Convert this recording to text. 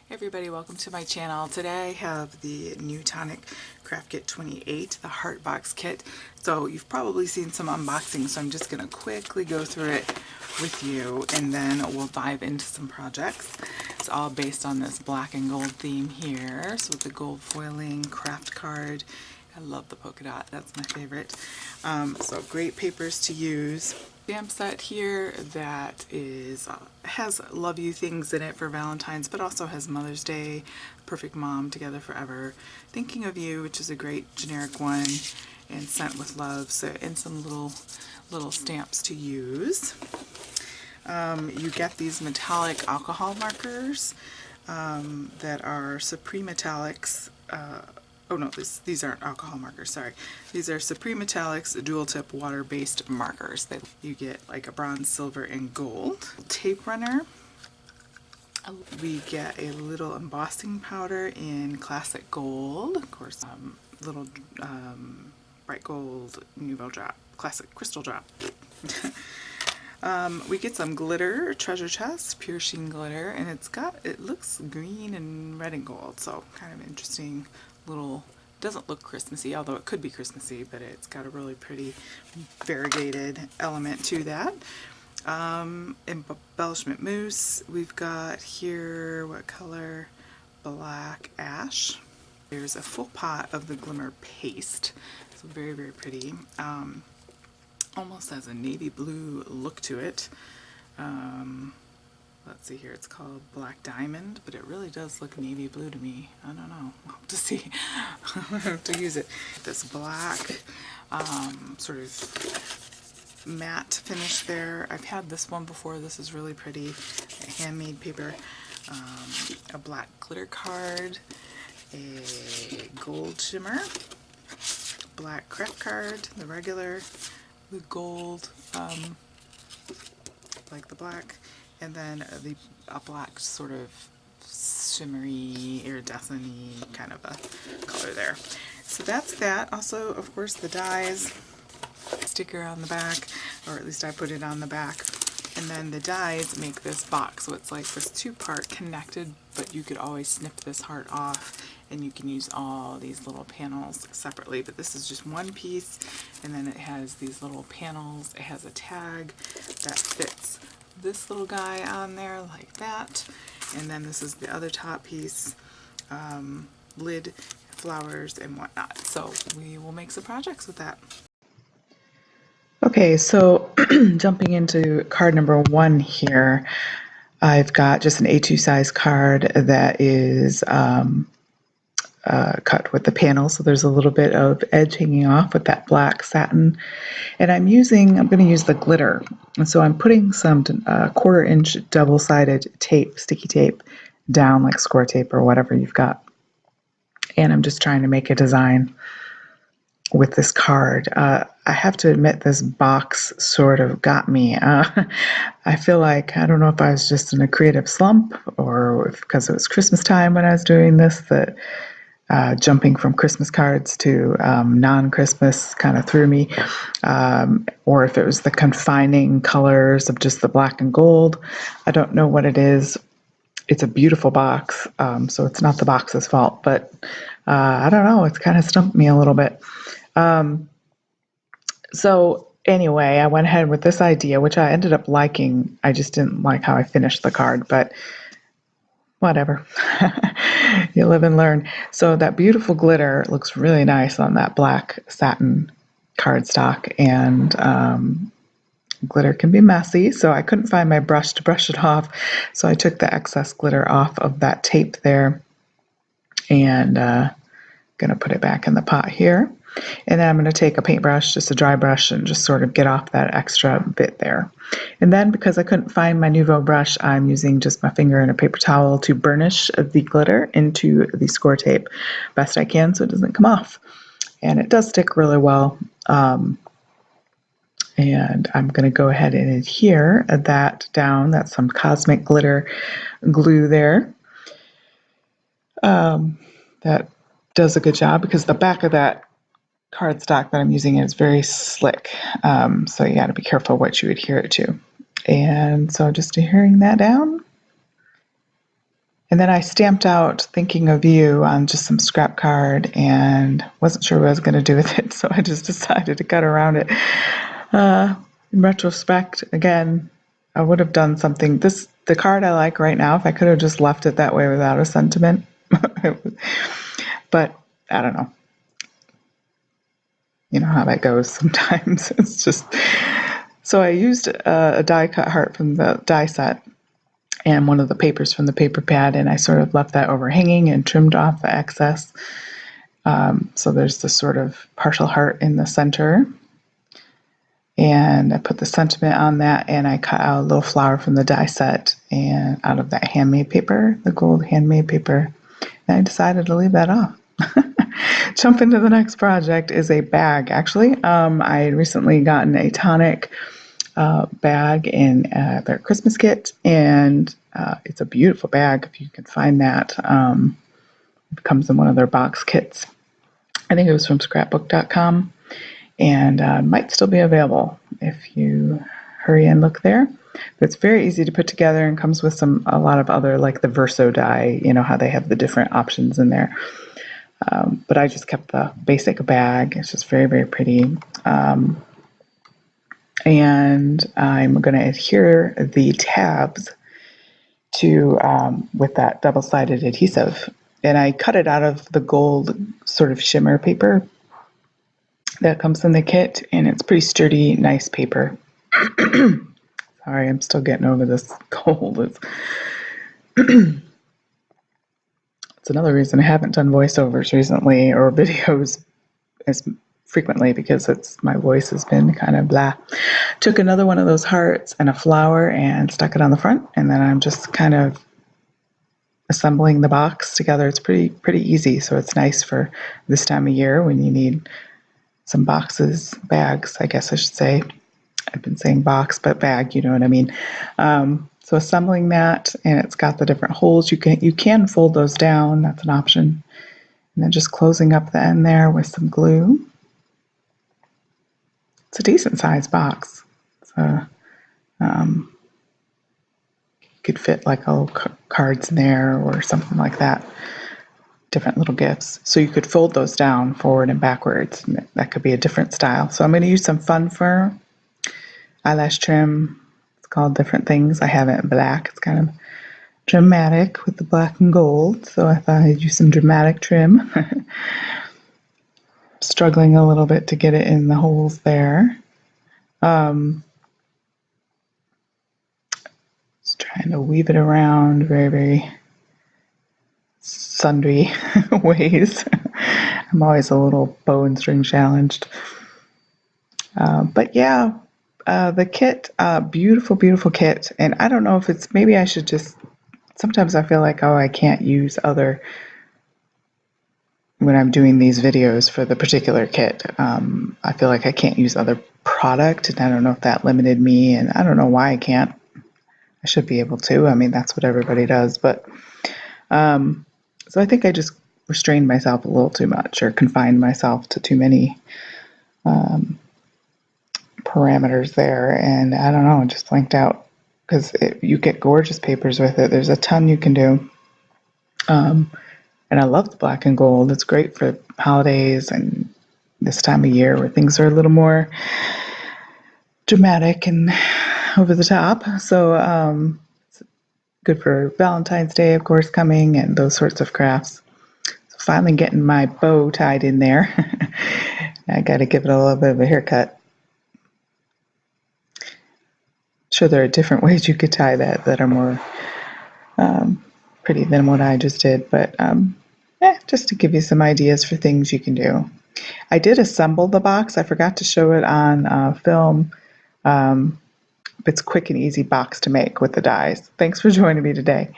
Hey everybody, welcome to my channel. Today I have the new Tonic Craft Kit 28, the Heart Box Kit. So you've probably seen some unboxings, so I'm just going to quickly go through it with you and then we'll dive into some projects. It's all based on this black and gold theme here. So with the gold foiling craft card. I love the polka dot, that's my favorite. So great papers to use. Stamp set here that is has love you things in it for Valentine's, but also has Mother's Day, Perfect Mom, Together Forever, Thinking of You, which is a great generic one, and Sent with Love. So, and some little stamps to use. You get these metallic alcohol markers that are Supreme Metallics. Oh no, these aren't alcohol markers, sorry. These are Supreme Metallics dual tip water-based markers. You get like a bronze, silver, and gold. Tape runner. We get a little embossing powder in classic gold. Of course, little bright gold Nouveau drop, classic crystal drop. We get some glitter, treasure chest, pure sheen glitter, and it looks green and red and gold, so kind of interesting little, doesn't look Christmassy, although it could be Christmassy, but it's got a really pretty variegated element to that. Embellishment mousse, we've got here, what color? Black ash. There's a full pot of the glimmer paste, so very, very pretty. Almost has a navy blue look to it. Let's see here, it's called Black Diamond, but it really does look navy blue to me. I don't know, I'll have to see. I'll have to use it. This black sort of matte finish there. I've had this one before. This is really pretty. Handmade paper. A black glitter card. A gold shimmer. Black craft card, the regular. The gold, like the black, and then a black sort of shimmery, iridescent-y kind of a color there. So that's that. Also, of course, the dies, sticker on the back, or at least I put it on the back. And then the dies make this box, so it's like this two-part connected, but you could always snip this heart off and you can use all these little panels separately. But this is just one piece, and then it has these little panels. It has a tag that fits this little guy on there like that. And then this is the other top piece, lid, flowers, and whatnot. So we will make some projects with that. Okay, so jumping into card number 1 here, I've got just an A2 size card that is cut with the panel, so there's a little bit of edge hanging off with that black satin. And I'm going to use the glitter. And so I'm putting some 1/4 inch double-sided tape, sticky tape, down like score tape or whatever you've got. And I'm just trying to make a design with this card. I have to admit, this box sort of got me. I feel like, I don't know if I was just in a creative slump or because it was Christmas time when I was doing this, that jumping from Christmas cards to non-Christmas kind of threw me, or if it was the confining colors of just the black and gold. I don't know what it is. It's a beautiful box, so it's not the box's fault, but I don't know, it's kind of stumped me a little bit. So anyway, I went ahead with this idea, which I ended up liking. I just didn't like how I finished the card, but whatever. You live and learn. So that beautiful glitter looks really nice on that black satin cardstock, and glitter can be messy, so I couldn't find my brush to brush it off. So I took the excess glitter off of that tape there, and going to put it back in the pot here. And then I'm going to take a paintbrush, just a dry brush, and just sort of get off that extra bit there. And then, because I couldn't find my Nouveau brush, I'm using just my finger and a paper towel to burnish the glitter into the score tape best I can so it doesn't come off. And it does stick really well. And I'm going to go ahead and adhere that down. That's some Cosmic Glitter glue there. That does a good job, because the back of that cardstock that I'm using is very slick, so you got to be careful what you adhere it to. And so just adhering that down, And then I stamped out Thinking of You on just some scrap card and wasn't sure what I was going to do with it, so I just decided to cut around it. In retrospect, again, I would have done something. The card I like right now, if I could have just left it that way without a sentiment. But I don't know. You know how that goes sometimes. It's just. So I used a die cut heart from the die set and one of the papers from the paper pad, and I sort of left that overhanging and trimmed off the excess. So there's this sort of partial heart in the center. And I put the sentiment on that, and I cut out a little flower from the die set and out of that handmade paper, the gold handmade paper. And I decided to leave that off. Jump into the next project is a bag. Actually, I had recently gotten a Tonic bag in their Christmas kit, and it's a beautiful bag if you can find that. It comes in one of their box kits. I think it was from scrapbook.com, and might still be available if you hurry and look there. But it's very easy to put together and comes with a lot of other, like the Verso die, you know how they have the different options in there. But I just kept the basic bag. It's just very, very pretty. And I'm going to adhere the tabs to with that double-sided adhesive. And I cut it out of the gold sort of shimmer paper that comes in the kit, and it's pretty sturdy, nice paper. Sorry, I'm still getting over this cold. It's another reason I haven't done voiceovers recently or videos as frequently, because my voice has been kind of blah. Took another one of those hearts and a flower and stuck it on the front, and then I'm just kind of assembling the box together. It's pretty easy, so it's nice for this time of year when you need some bags, I guess I should say. I've been saying box, but bag, you know what I mean. So assembling that, and it's got the different holes. You can fold those down. That's an option. And then just closing up the end there with some glue. It's a decent sized box. So you could fit like little cards in there or something like that. Different little gifts. So you could fold those down forward and backwards. And that could be a different style. So I'm going to use some Fun Fur eyelash trim. It's called different things. I have it in black. It's kind of dramatic with the black and gold. So I thought I'd use some dramatic trim. Struggling a little bit to get it in the holes there. Just trying to weave it around very, very sundry ways. I'm always a little bow and string challenged. But yeah, the kit, beautiful, beautiful kit. And I don't know if it's, maybe I should just, sometimes I feel like, oh, I can't use when I'm doing these videos for the particular kit. I feel like I can't use other product, and I don't know if that limited me, and I don't know why I can't. I should be able to. I mean, that's what everybody does. But so I think I just restrained myself a little too much, or confined myself to too many parameters there, and I don't know, just blanked out, because you get gorgeous papers with it. There's a ton you can do. And I love the black and gold. It's great for holidays and this time of year where things are a little more dramatic and over the top. So it's good for Valentine's Day, of course, coming, and those sorts of crafts. So finally getting my bow tied in there. I got to give it a little bit of a haircut. Sure, there are different ways you could tie that are more pretty than what I just did, but just to give you some ideas for things you can do. I did assemble the box. I forgot to show it on film. It's a quick and easy box to make with the dies. Thanks for joining me today.